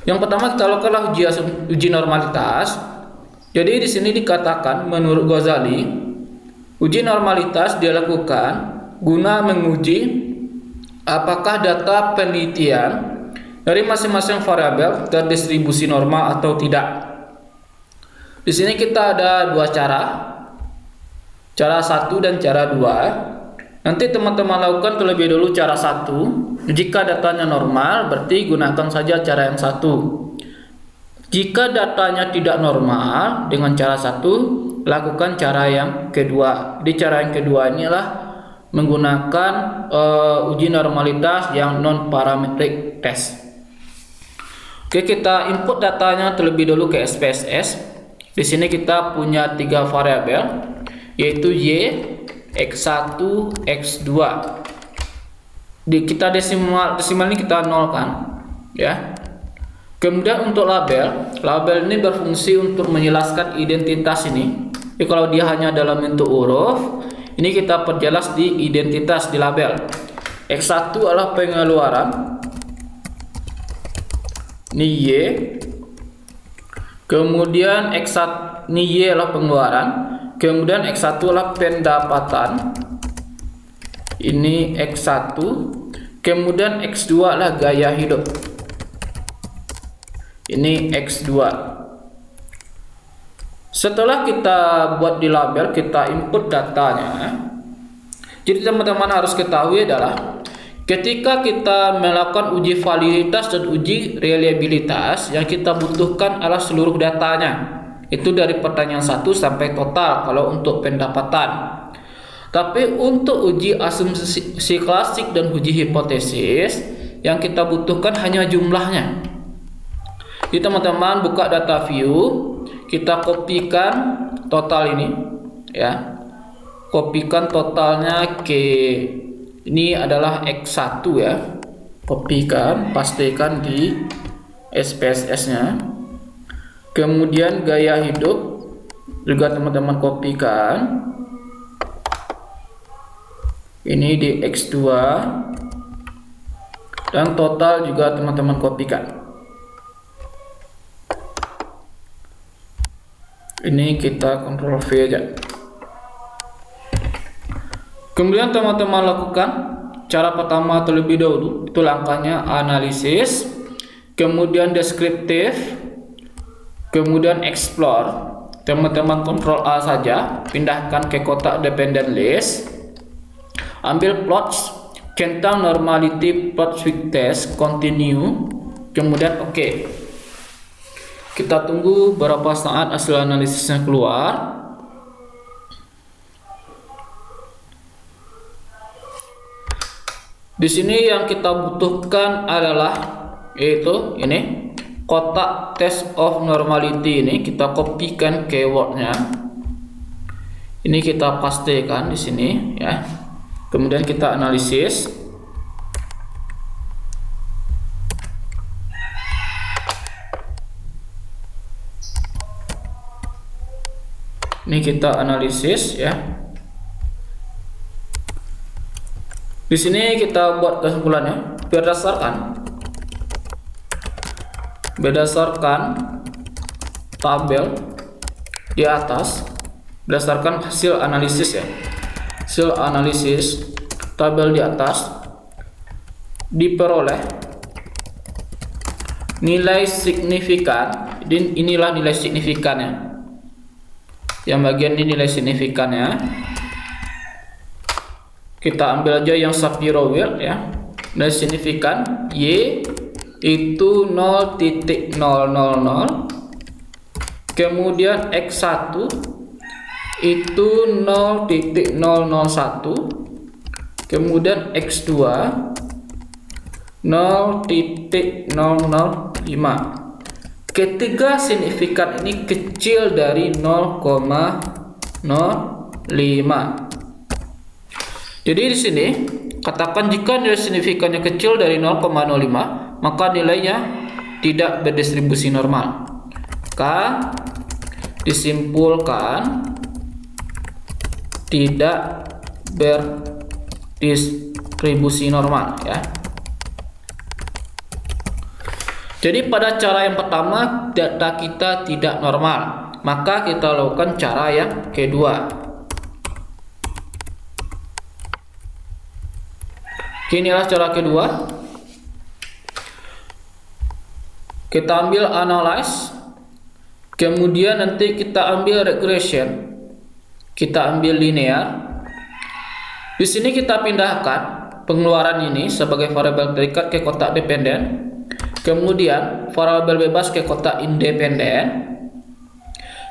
Yang pertama kita lakukanlah uji normalitas. Jadi di sini dikatakan menurut Ghazali, uji normalitas dilakukan guna menguji apakah data penelitian dari masing-masing variabel terdistribusi normal atau tidak. Di sini kita ada dua cara. Cara 1 dan cara 2. Nanti teman-teman lakukan terlebih dulu cara 1. Jika datanya normal, berarti gunakan saja cara yang 1. Jika datanya tidak normal, dengan cara 1, lakukan cara yang kedua. Di cara yang kedua inilah menggunakan uji normalitas yang non-parametric test. Oke, kita input datanya terlebih dulu ke SPSS. Di sini kita punya 3 variabel, yaitu Y, X1, X2. Kita desimal ini kita nolkan, ya. Kemudian untuk label ini berfungsi untuk menjelaskan identitas ini. Jadi kalau dia hanya dalam bentuk huruf, ini kita perjelas di identitas di label. X1 adalah pengeluaran, ini Y. Kemudian X1 ini Y adalah pengeluaran. Kemudian X1 adalah pendapatan, ini X1. Kemudian X2 adalah gaya hidup, ini X2. Setelah kita buat di label, kita input datanya. Jadi teman-teman harus ketahui adalah ketika kita melakukan uji validitas dan uji reliabilitas, yang kita butuhkan adalah seluruh datanya. Itu dari pertanyaan 1 sampai total kalau untuk pendapatan. Tapi untuk uji asumsi klasik dan uji hipotesis, yang kita butuhkan hanya jumlahnya. Jadi teman-teman buka data view, kita kopikan total ini, ya. Kopikan totalnya ke ini adalah X1, ya. Kopikan, pastikan di SPSS-nya. Kemudian gaya hidup juga teman-teman kopikan. Ini di X2. Dan total juga teman-teman kopikan. Ini kita Ctrl V aja. Kemudian teman-teman lakukan cara pertama terlebih dahulu. Itu langkahnya analisis, kemudian deskriptif, kemudian explore. Teman-teman Ctrl A saja, pindahkan ke kotak dependent list. Ambil plots, centang normality plot with test, continue, kemudian OK. Kita tunggu berapa saat hasil analisisnya keluar. Di sini yang kita butuhkan adalah yaitu ini kotak test of normality. Ini kita kopikan keywordnya. Ini kita pastikan di sini, ya. Kemudian kita analisis. Ini kita analisis, ya. Di sini kita buat kesimpulannya berdasarkan tabel di atas, berdasarkan hasil analisis, ya. Hasil analisis tabel di atas diperoleh nilai signifikan. Inilah nilai signifikannya. Yang bagian ini nilai signifikannya. Kita ambil aja yang Shapiro Wilk, ya. Nilai signifikan Y itu 0,000. Kemudian X1 itu 0,001. Kemudian X2 0,005. Ketiga signifikan ini kecil dari 0,05. Jadi di sini katakan jika nilai signifikannya kecil dari 0,05, maka nilainya tidak berdistribusi normal. Maka disimpulkan tidak berdistribusi normal, ya. Jadi pada cara yang pertama data kita tidak normal, maka kita lakukan cara yang kedua. Inilah cara kedua. Kita ambil analyze, kemudian nanti kita ambil regression, kita ambil linear. Di sini kita pindahkan pengeluaran ini sebagai variabel terikat ke kotak dependen. Kemudian variabel bebas ke kotak independen.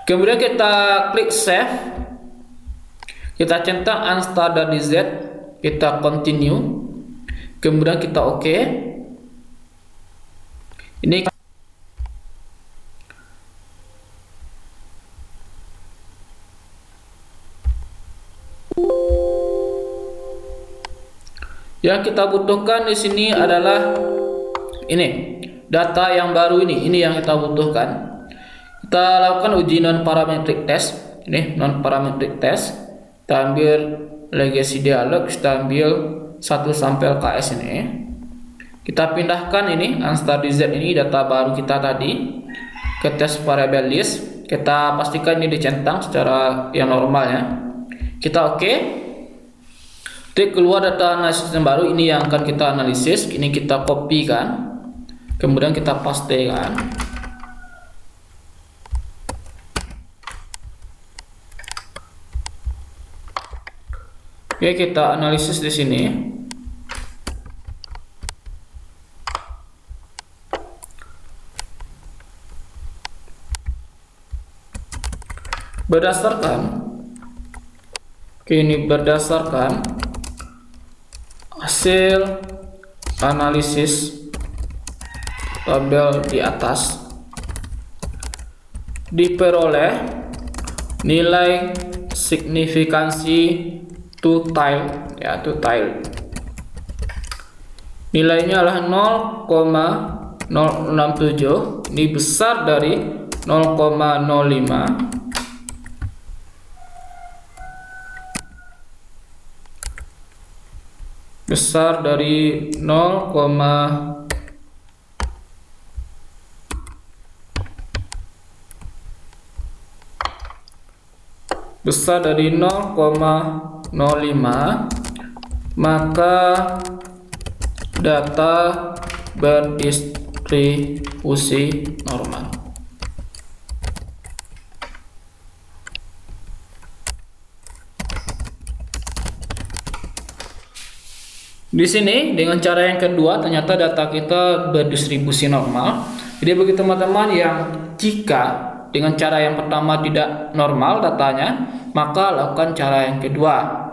Kemudian kita klik save. Kita centang unstandardized, kita continue. Kemudian kita OK. Ini yang kita butuhkan di sini adalah ini. Data yang baru ini yang kita butuhkan. Kita lakukan uji non parametric test. Ini non parametric test. Kita ambil legacy dialog, kita ambil satu sampel KS ini. Kita pindahkan ini unstandardized ini data baru kita tadi ke test variable list. Kita pastikan ini dicentang secara yang normalnya. Kita OK. Klik keluar data analisis yang baru, ini yang akan kita analisis. Ini kita copy kan. Kemudian kita pastekan. Oke, kita analisis di sini. Berdasarkan hasil analisis tabel di atas, diperoleh nilai signifikansi two tile. Nilainya adalah 0,067. Ini besar dari 0,05. Besar dari 0,05 maka data berdistribusi normal. Di sini dengan cara yang kedua ternyata data kita berdistribusi normal. Jadi bagi teman-teman yang jika dengan cara yang pertama tidak normal datanya, maka lakukan cara yang kedua.